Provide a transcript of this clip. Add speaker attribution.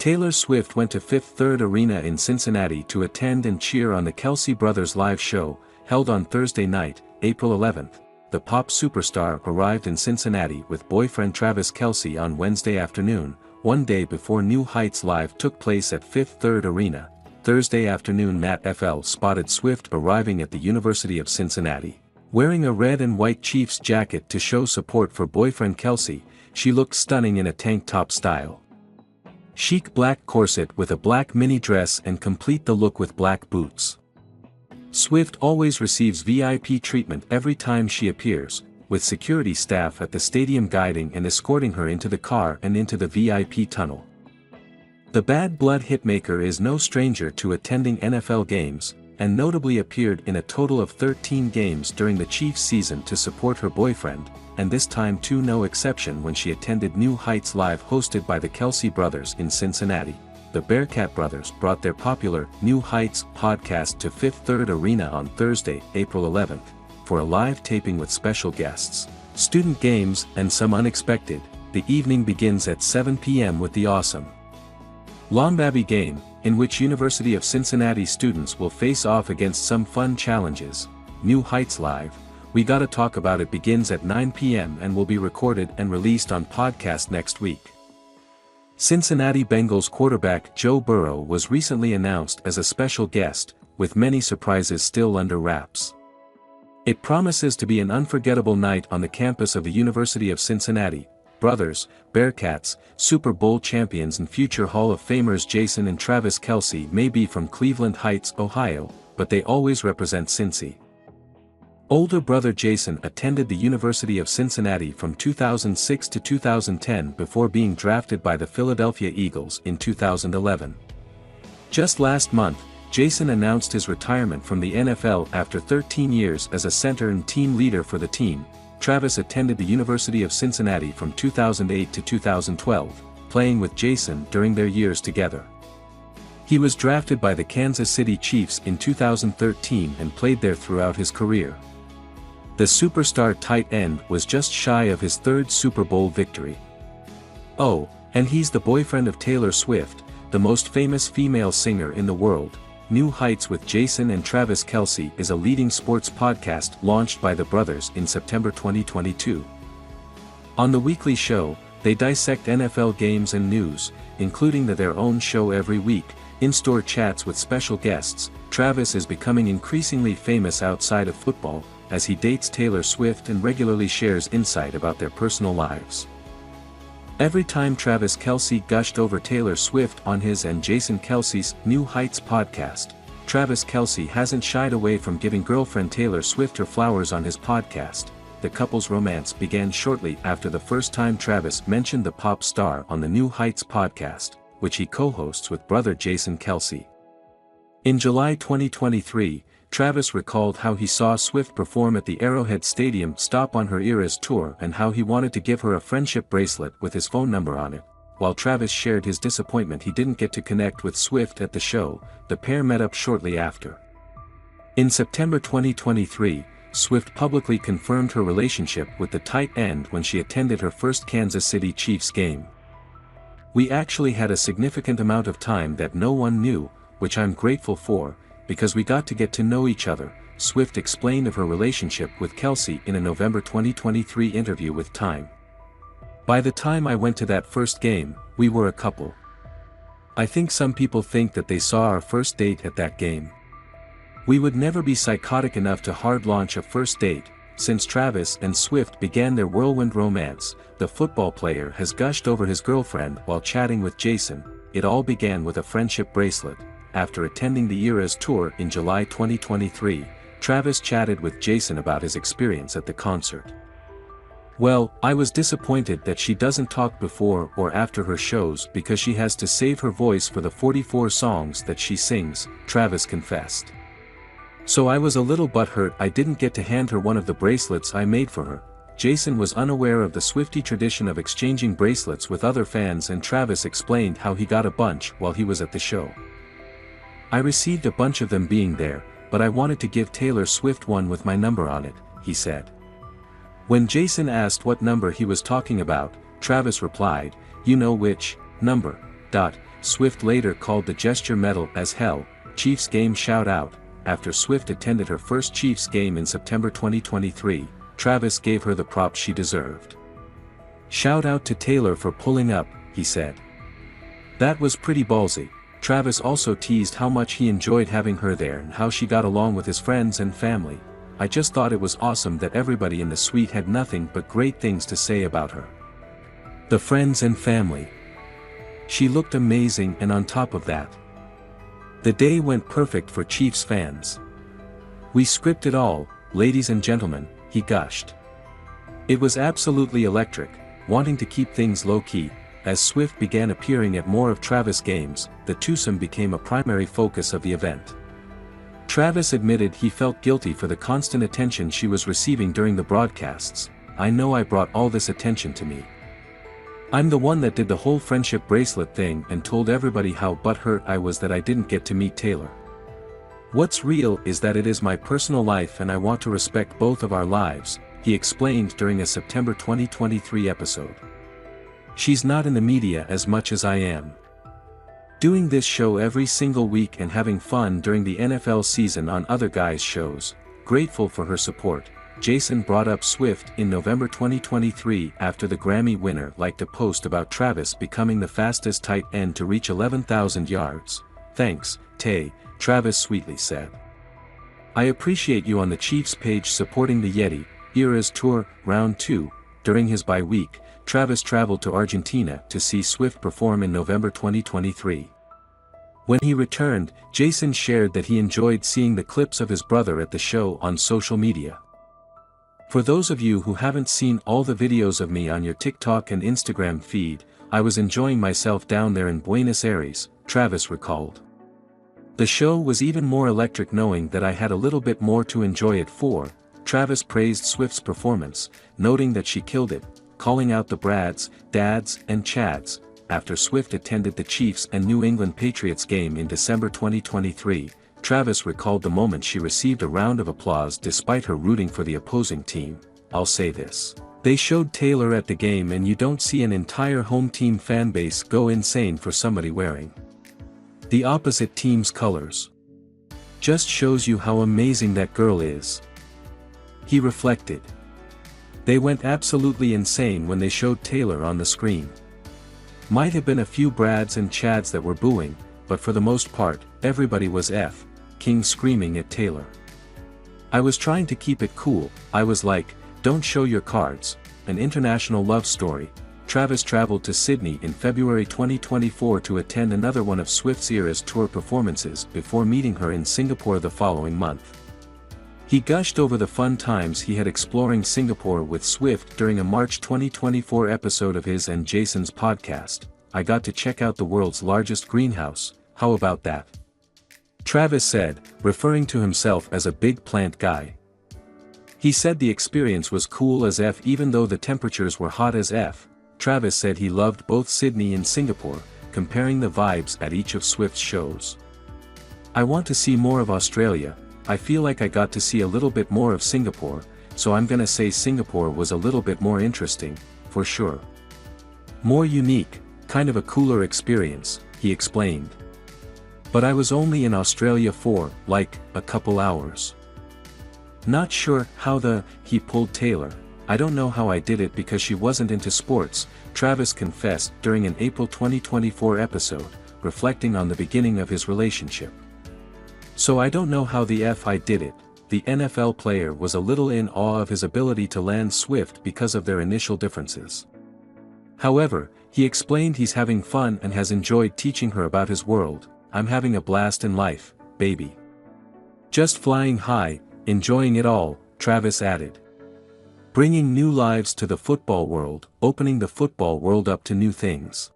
Speaker 1: Taylor Swift went to Fifth Third Arena in Cincinnati to attend and cheer on the Kelce Brothers live show, held on Thursday night, April 11. The pop superstar arrived in Cincinnati with boyfriend Travis Kelce on Wednesday afternoon, one day before New Heights Live took place at Fifth Third Arena. Thursday afternoon NatFL spotted Swift arriving at the University of Cincinnati. Wearing a red and white Chiefs jacket to show support for boyfriend Kelce, she looked stunning in a tank top style. Chic black corset with a black mini dress and complete the look with black boots. Swift always receives VIP treatment every time she appears, with security staff at the stadium guiding and escorting her into the car and into the VIP tunnel. The Bad Blood hitmaker is no stranger to attending NFL games, and notably appeared in a total of 13 games during the Chiefs season to support her boyfriend, and this time too no exception when she attended New Heights Live hosted by the Kelce Brothers in Cincinnati. The Bearcat brothers brought their popular New Heights podcast to Fifth Third Arena on Thursday, April 11, for a live taping with special guests, student games, and some unexpected. The evening begins at 7 p.m. with the awesome Lombaby game, in which University of Cincinnati students will face off against some fun challenges. New Heights Live, We Gotta Talk About It begins at 9 p.m. and will be recorded and released on podcast next week. Cincinnati Bengals quarterback Joe Burrow was recently announced as a special guest, with many surprises still under wraps. It promises to be an unforgettable night on the campus of the University of Cincinnati. Brothers, Bearcats, Super Bowl champions and future Hall of Famers Jason and Travis Kelce may be from Cleveland Heights, Ohio, but they always represent Cincy. Older brother Jason attended the University of Cincinnati from 2006 to 2010 before being drafted by the Philadelphia Eagles in 2011. Just last month, Jason announced his retirement from the NFL after 13 years as a center and team leader for the team. Travis attended the University of Cincinnati from 2008 to 2012, playing with Jason during their years together. He was drafted by the Kansas City Chiefs in 2013 and played there throughout his career. The superstar tight end was just shy of his third Super Bowl victory. Oh, and he's the boyfriend of Taylor Swift, the most famous female singer in the world. New Heights with Jason and Travis Kelce is a leading sports podcast launched by the brothers in September 2022. On the weekly show, they dissect NFL games and news, including their own show every week, in-store chats with special guests. Travis is becoming increasingly famous outside of football, as he dates Taylor Swift and regularly shares insight about their personal lives. Every time Travis Kelce gushed over Taylor Swift on his and Jason Kelce's New Heights podcast, Travis Kelce hasn't shied away from giving girlfriend Taylor Swift her flowers on his podcast. The couple's romance began shortly after the first time Travis mentioned the pop star on the New Heights podcast, which he co-hosts with brother Jason Kelce. In July 2023, Travis recalled how he saw Swift perform at the Arrowhead Stadium stop on her Eras tour and how he wanted to give her a friendship bracelet with his phone number on it. While Travis shared his disappointment he didn't get to connect with Swift at the show, the pair met up shortly after. In September 2023, Swift publicly confirmed her relationship with the tight end when she attended her first Kansas City Chiefs game. "We actually had a significant amount of time that no one knew, which I'm grateful for, because we got to get to know each other," Swift explained of her relationship with Kelce in a November 2023 interview with Time. "By the time I went to that first game, we were a couple. I think some people think that they saw our first date at that game. We would never be psychotic enough to hard launch a first date." Since Travis and Swift began their whirlwind romance, the football player has gushed over his girlfriend while chatting with Jason. It all began with a friendship bracelet. After attending the Eras tour in July 2023, Travis chatted with Jason about his experience at the concert. "Well, I was disappointed that she doesn't talk before or after her shows because she has to save her voice for the 44 songs that she sings," Travis confessed. "So I was a little butthurt I didn't get to hand her one of the bracelets I made for her." Jason was unaware of the Swiftie tradition of exchanging bracelets with other fans, and Travis explained how he got a bunch while he was at the show. "I received a bunch of them being there, but I wanted to give Taylor Swift one with my number on it," he said. When Jason asked what number he was talking about, Travis replied, "You know which number. Swift later called the gesture metal as hell. Chiefs game shout out. After Swift attended her first Chiefs game in September 2023, Travis gave her the props she deserved. "Shout out to Taylor for pulling up," he said. "That was pretty ballsy." Travis also teased how much he enjoyed having her there and how she got along with his friends and family. "I just thought it was awesome that everybody in the suite had nothing but great things to say about her. The friends and family. She looked amazing, and on top of that, the day went perfect for Chiefs fans. We scripted it all, ladies and gentlemen," he gushed. It was absolutely electric, wanting to keep things low-key. As Swift began appearing at more of Travis' games, the twosome became a primary focus of the event. Travis admitted he felt guilty for the constant attention she was receiving during the broadcasts. "I know I brought all this attention to me. I'm the one that did the whole friendship bracelet thing and told everybody how butthurt I was that I didn't get to meet Taylor. What's real is that it is my personal life and I want to respect both of our lives," he explained during a September 2023 episode. "She's not in the media as much as I am. Doing this show every single week and having fun during the NFL season on other guys' shows. Grateful for her support." Jason brought up Swift in November 2023 after the Grammy winner liked a post about Travis becoming the fastest tight end to reach 11,000 yards. "Thanks, Tay," Travis sweetly said. "I appreciate you on the Chiefs page supporting the Yeti Eras Tour Round 2. During his bye week, Travis traveled to Argentina to see Swift perform in November 2023. When he returned, Jason shared that he enjoyed seeing the clips of his brother at the show on social media. "For those of you who haven't seen all the videos of me on your TikTok and Instagram feed, I was enjoying myself down there in Buenos Aires," Travis recalled. "The show was even more electric knowing that I had a little bit more to enjoy it for." Travis praised Swift's performance, noting that she killed it, calling out the Brads, Dads, and Chads. After Swift attended the Chiefs and New England Patriots game in December 2023, Travis recalled the moment she received a round of applause despite her rooting for the opposing team. "I'll say this. They showed Taylor at the game and you don't see an entire home team fanbase go insane for somebody wearing the opposite team's colors. Just shows you how amazing that girl is," he reflected. "They went absolutely insane when they showed Taylor on the screen. Might have been a few Brads and Chads that were booing, but for the most part, everybody was King screaming at Taylor. I was trying to keep it cool. I was like, don't show your cards." An international love story. Travis traveled to Sydney in February 2024 to attend another one of Swift's Eras Tour performances before meeting her in Singapore the following month. He gushed over the fun times he had exploring Singapore with Swift during a March 2024 episode of his and Jason's podcast. "I got to check out the world's largest greenhouse, how about that?" Travis said, referring to himself as a big plant guy. He said the experience was cool as F even though the temperatures were hot as F. Travis said he loved both Sydney and Singapore, comparing the vibes at each of Swift's shows. "I want to see more of Australia. I feel like I got to see a little bit more of Singapore, so I'm gonna say Singapore was a little bit more interesting, for sure. More unique, kind of a cooler experience," he explained. "But I was only in Australia for, like, a couple hours. Not sure how he pulled Taylor. I don't know how I did it because she wasn't into sports," Travis confessed during an April 2024 episode, reflecting on the beginning of his relationship. "So I don't know how I did it." The NFL player was a little in awe of his ability to land Swift because of their initial differences. However, he explained he's having fun and has enjoyed teaching her about his world. "I'm having a blast in life, baby. Just flying high, enjoying it all," Travis added. "Bringing new lives to the football world, opening the football world up to new things."